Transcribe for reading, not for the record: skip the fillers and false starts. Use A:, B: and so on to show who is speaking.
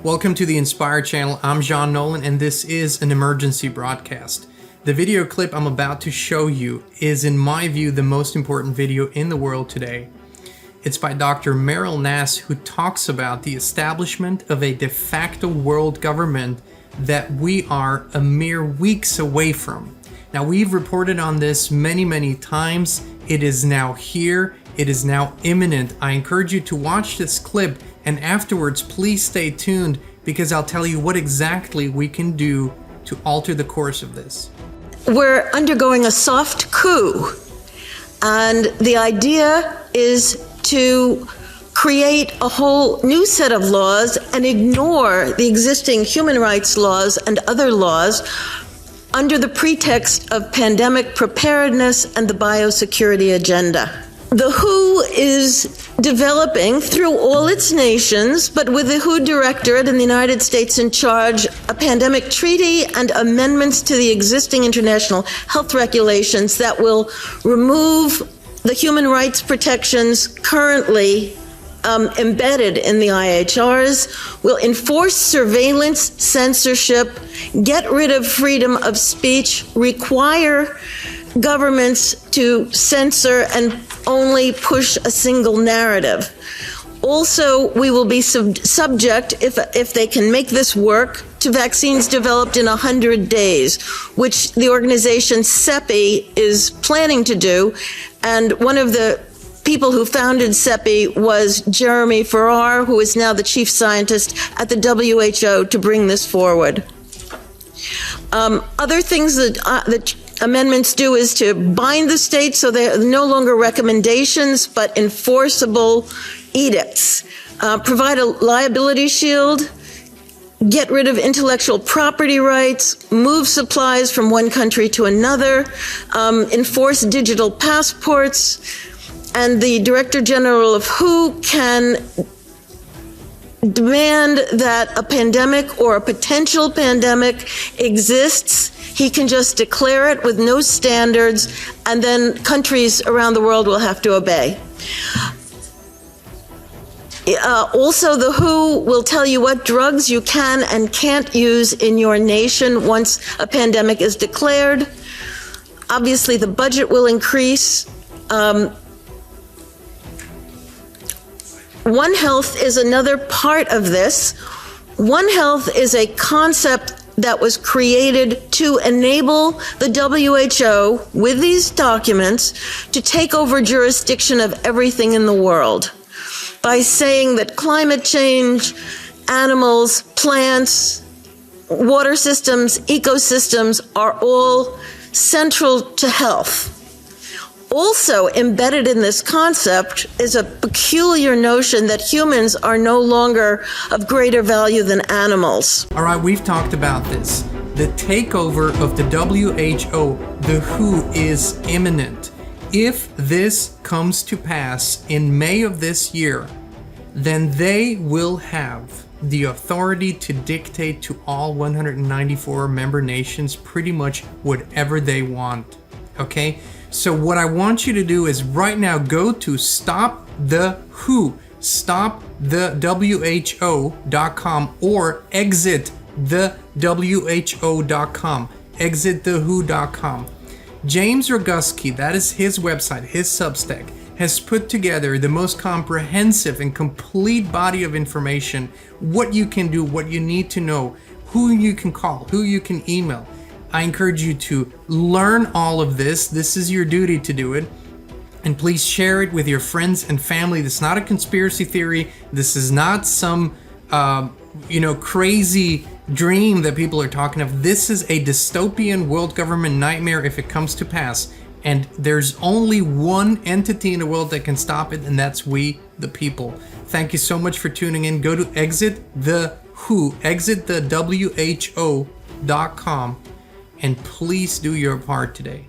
A: Welcome to the Inspire channel. I'm John Nolan and this is an emergency broadcast. The video clip I'm about to show you is, in my view, the most important video in the world today. It's by Dr. Meryl Nass, who talks about the establishment of a de facto world government that we are a mere weeks away from. Now, we've reported on this many times. It is now here. It is now imminent. I encourage you to watch this clip, and afterwards, please stay tuned because I'll tell you what exactly we can do to alter the course of this.
B: We're undergoing a soft coup, and the idea is to create a whole new set of laws and ignore the existing human rights laws and other laws under the pretext of pandemic preparedness and the biosecurity agenda. The WHO is developing through all its nations, but with the WHO Directorate in the United States in charge, a pandemic treaty and amendments to the existing international health regulations that will remove the human rights protections currently embedded in the IHRs, will enforce surveillance, censorship, get rid of freedom of speech, require governments to censor and only push a single narrative. Also, we will be subject, if they can make this work, to vaccines developed in 100 days, which the organization CEPI is planning to do. And one of the people who founded CEPI was Jeremy Farrar, who is now the chief scientist at the WHO, to bring this forward. Other things that amendments do is to bind the states so they're no longer recommendations but enforceable edicts, provide a liability shield, get rid of intellectual property rights, move supplies from one country to another, enforce digital passports, and the Director General of WHO can demand that a pandemic or a potential pandemic exists. He can just declare it with no standards, and then countries around the world will have to obey. Also, the WHO will tell you what drugs you can and can't use in your nation once a pandemic is declared. Obviously, the budget will increase. One Health is another part of this. One Health is a concept that was created to enable the WHO, with these documents, to take over jurisdiction of everything in the world by saying that climate change, animals, plants, water systems, ecosystems are all central to health. Also embedded in this concept is a peculiar notion that humans are no longer of greater value than animals.
A: All right, we've talked about this. The takeover of the WHO, the WHO, is imminent. If this comes to pass in May of this year, then they will have the authority to dictate to all 194 member nations pretty much whatever they want, okay? So what I want you to do is right now go to stopthewho.com or exitthewho.com, exitthewho.com. James Roguski, that is his website, his Substack, has put together the most comprehensive and complete body of information, what you can do, what you need to know, who you can call, who you can email. I encourage you to learn all of this. This is your duty to do it. And please share it with your friends and family. This is not a conspiracy theory. This is not some, crazy dream that people are talking of. This is a dystopian world government nightmare if it comes to pass. And there's only one entity in the world that can stop it, and that's we, the people. Thank you so much for tuning in. Go to exitthewho.com, and please do your part today.